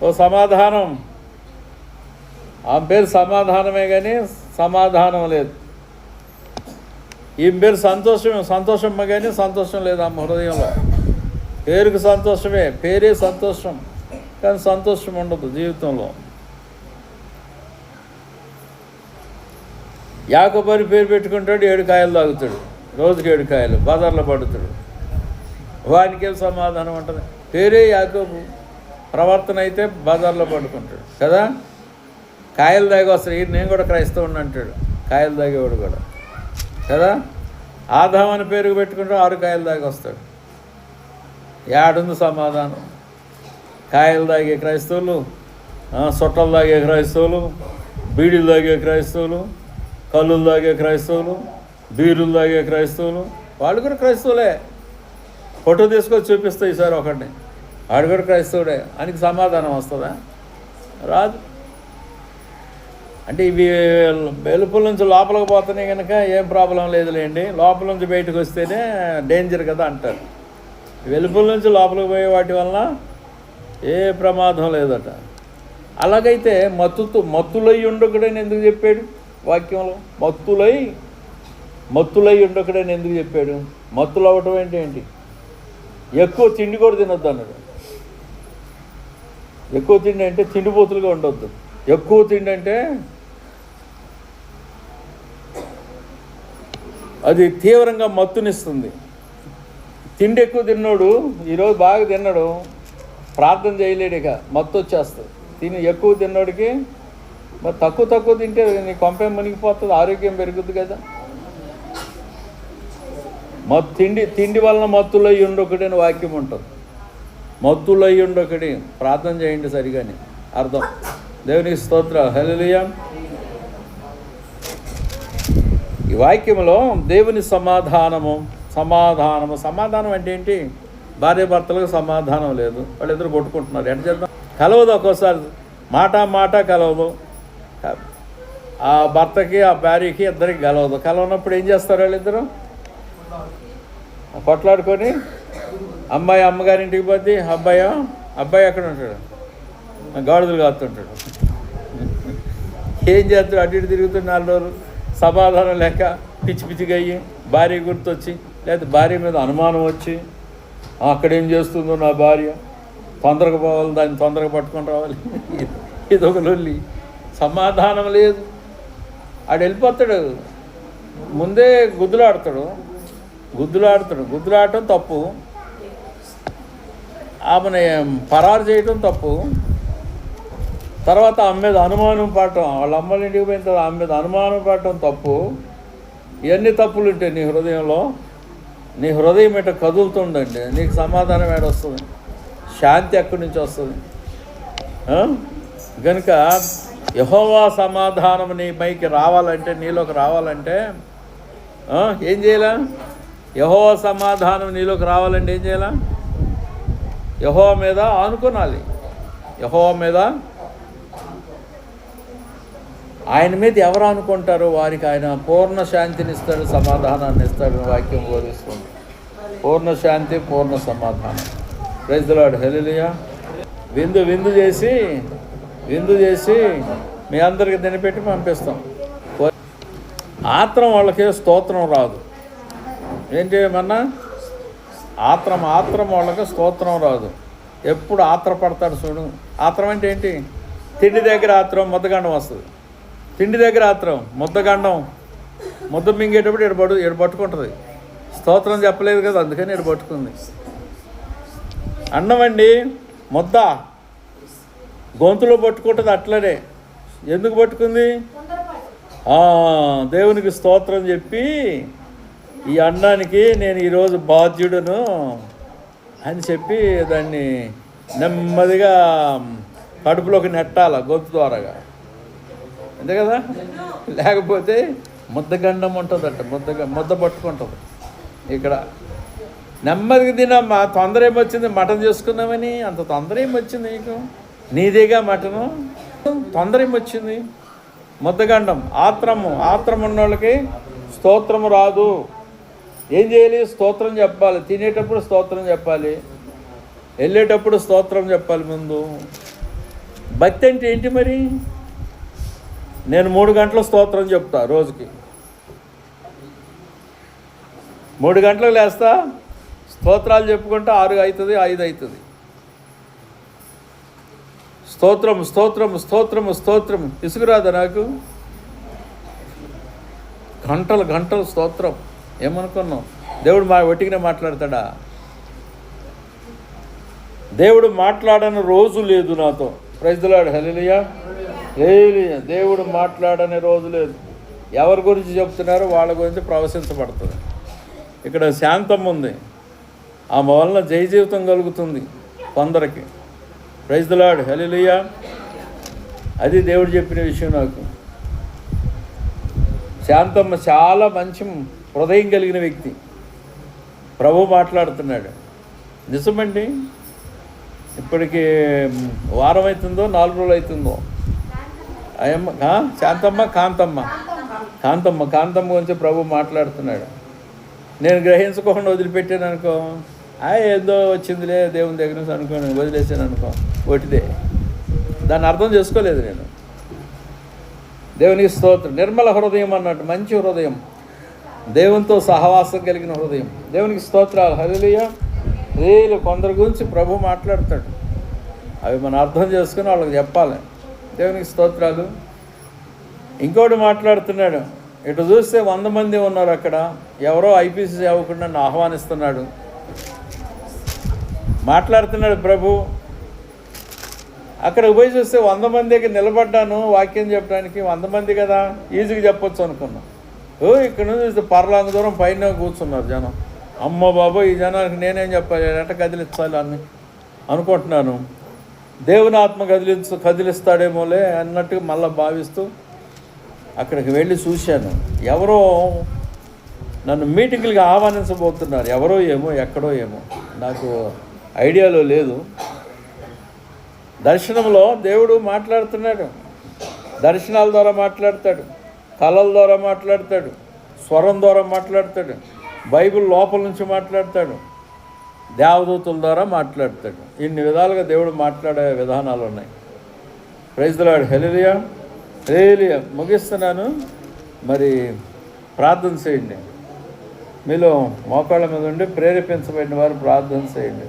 ఓ సమాధానం, ఆ పేరు సమాధానమే కానీ సమాధానం లేదు. ఈ పేరు సంతోషం కానీ సంతోషం లేదు ఆమె హృదయంలో. పేరుకు సంతోషమే, పేరే సంతోషం, కానీ సంతోషం ఉండదు జీవితంలో. యాకోబు పేరు పెట్టుకుంటాడు, 7 కాయలు తాగుతాడు, రోజుకి 7 కాయలు, బజార్లో పడుతాడు. వానికేం సమాధానం ఉంటుంది? పేరే యాకోబు, ప్రవర్తన అయితే బజార్లో పడుకుంటాడు కదా. కాయలు తాగి వస్తాడు, నేను కూడా క్రైస్తవుని అంటాడు, కాయలు తాగేవాడు కూడా కదా. ఆదాం అని పేరు పెట్టుకుంటాడు, 6 కాయలు తాగి వస్తాడు. ఏడుంది సమాధానం? కాయలు తాగే క్రైస్తవులు, సొట్టలు తాగే క్రైస్తవులు, బీడీలు తాగే క్రైస్తవులు, కళ్ళులు తాగే క్రైస్తవులు, బీరులు తాగే క్రైస్తవులు, వాళ్ళు కూడా క్రైస్తవులే. ఫోటో తీసుకొని చూపిస్తే ఈసారి ఒకడిని, వాడు కూడా క్రైస్తవుడే. ఆయనకి సమాధానం వస్తుందా? రాదు. అంటే ఇవి వెలుపల నుంచి లోపలికి పోతున్నాయి కనుక ఏం ప్రాబ్లం లేదులేండి, లోపల నుంచి బయటకు వస్తేనే డేంజర్ కదా అంటారు. వెలుపల నుంచి లోపలికి పోయే వాటి వలన ఏ ప్రమాదం లేదట. అలాగైతే మత్తులై ఉండకూడని ఎందుకు చెప్పాడు వాక్యంలో? మత్తులై ఉండకూడని ఎందుకు చెప్పాడు? మత్తులు అవ్వటం ఏంటి? ఎక్కువ తిండి కూడా తినొద్దు అన్నాడు. ఎక్కువ తిండి అంటే తిండిపోతులుగా ఉండొద్దు. ఎక్కువ తిండి అంటే అది తీవ్రంగా మత్తునిస్తుంది. తిండి ఎక్కువ తిన్నాడు, ఈరోజు బాగా తిన్నాడు, ప్రార్థన చేయలేడు, ఇక మత్తు వచ్చేస్తుంది. ఎక్కువ తిన్నోడికి మరి తక్కువ తింటే నీ కొంపే మునిగిపోతుంది, ఆరోగ్యం పెరుగుద్ది కదా. తిండి వలన మత్తులో అయ్యి ఉండొకటి అని వాక్యం ఉంటుంది. మత్తులో అయ్యి ఉండొకటి, ప్రార్థన చేయండి సరిగాని అర్థం. దేవునికి స్తోత్రాలు, హల్లెలూయా. ఈ వాక్యంలో దేవుని సమాధానం అంటే ఏంటి? భార్య భర్తలకు సమాధానం లేదు, వాళ్ళిద్దరు కొట్టుకుంటున్నారు. ఎట్లా చేద్దాం? కలవదు, ఒక్కోసారి మాట కలవదు. ఆ భర్తకి ఆ భార్యకి ఇద్దరికి కలవనప్పుడు ఏం చేస్తారు? వాళ్ళిద్దరు కొట్లాడుకొని అమ్మాయి అమ్మగారింటికి పోతే అబ్బాయి ఎక్కడ ఉంటాడు? గాడిదలు కాస్తుంటాడు. ఏం చేస్తాడు? అటు ఇటు తిరుగుతాడు. 4 రోజులు సమాధానం లేక పిచ్చిగా అయ్యి భార్య గుర్తొచ్చి, లేకపోతే భార్య మీద అనుమానం వచ్చి, అక్కడేం చేస్తుందో నా భార్య, తొందరగా పోవాలి, దాన్ని తొందరగా పట్టుకొని రావాలి. ఇదొక లొల్లి, సమాధానం లేదు. ఆడు వెళ్ళిపోతాడు, ముందే గుద్దులాడటం తప్పు, ఆమెను పరారు చేయటం తప్పు. తర్వాత ఆమె మీద అనుమానం పడటం, వాళ్ళ అమ్మల ఇంటికి పోయిన తర్వాత ఆమె మీద అనుమానం పడటం తప్పు. ఇవన్నీ తప్పులు ఉంటాయి నీ హృదయంలో. నీ హృదయం ఇట్లా కదులుతుందండి, నీకు సమాధానం ఏడొస్తుంది? శాంతి ఎక్కడి నుంచి వస్తుంది? కనుక యెహోవా సమాధానం నీ పైకి రావాలంటే, నీలోకి రావాలంటే ఏం చేయాలా? యెహోవా సమాధానం నీలోకి రావాలంటే ఏం చేయాలా? యెహోవా మీద ఆనుకోనాలి. యెహోవా మీద, ఆయన మీద ఎవరు అనుకుంటారో వారికి ఆయన పూర్ణ శాంతిని ఇస్తాడు, సమాధానాన్ని ఇస్తాడు. వాక్యం బోధిస్తుంది. పూర్ణ శాంతి, పూర్ణ సమాధానం. ప్రైజ్ ది లార్డ్, హల్లెలూయా. విందు చేసి మీ అందరికి తినిపెట్టి పంపిస్తాం. ఆత్రం వాళ్ళకి స్తోత్రం రాదు. ఏం చేయమన్నా? ఆత్రం వాళ్ళకి స్తోత్రం రాదు. ఎప్పుడు ఆత్రపడతాడు చూడు. ఆత్రం అంటే ఏంటి? తిండి దగ్గర ఆత్రం, ముద్దగండం వస్తుంది. తిండి దగ్గర ఆత్రం, ముద్దగండం. ముద్ద మింగేటప్పుడు ఎడ పట్టుకుంటుంది. స్తోత్రం చెప్పలేదు కదా, అందుకని ఎడ పట్టుకుంది. అన్నం అండి, ముద్ద గొంతులో పట్టుకుంటుంది. అట్లనే ఎందుకు పట్టుకుంది? దేవునికి స్తోత్రం చెప్పి, ఈ అన్నానికి నేను ఈరోజు బాధ్యుడును అని చెప్పి దాన్ని నెమ్మదిగా కడుపులోకి నెట్టాల, గొంతు ద్వారాగా. అంతే కదా? లేకపోతే ముద్దగండం ఉంటుందట, ముద్ద పట్టుకుంటుంది. ఇక్కడ నెమ్మదిగా తినమ్మా. తొందర ఏమొచ్చింది? మటన్ చేసుకున్నామని అంత తొందర ఏమొచ్చింది నీకు? నీదేగా మటను, తొందర ఏమొచ్చింది? ముద్దగండం, ఆత్రం ఉన్న వాళ్ళకి స్తోత్రము రాదు. ఏం చేయాలి? స్తోత్రం చెప్పాలి. తినేటప్పుడు స్తోత్రం చెప్పాలి, వెళ్ళేటప్పుడు స్తోత్రం చెప్పాలి. ముందు భక్తి అంటే ఏంటి మరి? నేను 3 గంటల స్తోత్రం చెప్తా రోజుకి. 3 గంటలకు లేస్తా, స్తోత్రాలు చెప్పుకుంటా 6 అవుతుంది, 5 అవుతుంది. స్తోత్రం ఇసుకురాదా నాకు? గంటలు స్తోత్రం. ఏమనుకున్నావు? దేవుడు ఒట్టిగానే మాట్లాడతాడా? దేవుడు మాట్లాడని రోజు లేదు నాతో. ప్రైజ్ ది లార్డ్, హల్లెలూయా. దేవుడు మాట్లాడని రోజు లేదు. ఎవరి గురించి చెప్తున్నారో వాళ్ళ గురించి ప్రవశించబడుతుంది. ఇక్కడ శాంతం ఉంది, ఆమె వలన జయ జీవితం కలుగుతుంది కొందరికి. ప్రైజ్ ది లార్డ్, హల్లెలూయా. అది దేవుడు చెప్పిన విషయం నాకు. శాంతమ్మ చాలా మంచి హృదయం కలిగిన వ్యక్తి. ప్రభు మాట్లాడుతున్నాడు. నిజమండి. ఇప్పటికి వారం అవుతుందో 4 రోజులు అవుతుందో. కాంతమ్మ గురించి ప్రభు మాట్లాడుతున్నాడు. నేను గ్రహించుకోకుండా వదిలిపెట్టాను అనుకో, ఏదో వచ్చిందిలే దేవుని దగ్గర నుంచి అనుకోని వదిలేసాను అనుకో, ఒకటిదే. దాన్ని అర్థం చేసుకోలేదు నేను. దేవునికి స్తోత్రం. నిర్మల హృదయం అన్నట్టు, మంచి హృదయం, దేవునితో సహవాసం కలిగిన హృదయం. దేవునికి స్తోత్రాలు, హల్లెలూయా. కొందరి గురించి ప్రభు మాట్లాడతాడు. అవి మనం అర్థం చేసుకుని వాళ్ళకి చెప్పాలి. దేవునికి స్తోత్రాలు. ఇంకోటి మాట్లాడుతున్నాడు, ఇటు చూస్తే 100 మంది ఉన్నారు అక్కడ. ఎవరో ఐపీసీ సేవకుడు నన్ను ఆహ్వానిస్తున్నాడు. మాట్లాడుతున్నాడు ప్రభు. అక్కడికి పోయి చూస్తే 100 మందికి నిలబడ్డాను వాక్యం చెప్పడానికి. 100 మంది కదా, ఈజీగా చెప్పొచ్చు అనుకున్నాను. ఇక్కడ నుంచి చూస్తే పర్లాంగ దూరం పైన కూర్చున్నారు జనం. అమ్మ బాబు, ఈ జనానికి నేనేం చెప్పాలి, ఎట్ట కదిలించాలి అని అనుకుంటున్నాను. దేవుని ఆత్మ కదిలిస్తాడేమోలే అన్నట్టుగా మళ్ళీ భావిస్తూ అక్కడికి వెళ్ళి చూశాను. ఎవరో నన్ను మీటింగ్లకి ఆహ్వానించబోతున్నారు. ఎవరో ఏమో, ఎక్కడో ఏమో, నాకు ఐడియాలో లేదు. దర్శనంలో దేవుడు మాట్లాడుతున్నాడు. దర్శనాల ద్వారా మాట్లాడతాడు, కళల ద్వారా మాట్లాడతాడు, స్వరం ద్వారా మాట్లాడతాడు, బైబిల్ లోపల నుంచి మాట్లాడతాడు, దేవదూతుల ద్వారా మాట్లాడతాడు. ఇన్ని విధాలుగా దేవుడు మాట్లాడే విధానాలు ఉన్నాయి. Praise the lord. Hallelujah, hallelujah. ముగిస్తున్నాను. మరి ప్రార్థన చేయండి. మీలో మోకాళ్ళ మీద ఉండి ప్రేరేపించబడిన వారు ప్రార్థన చేయండి.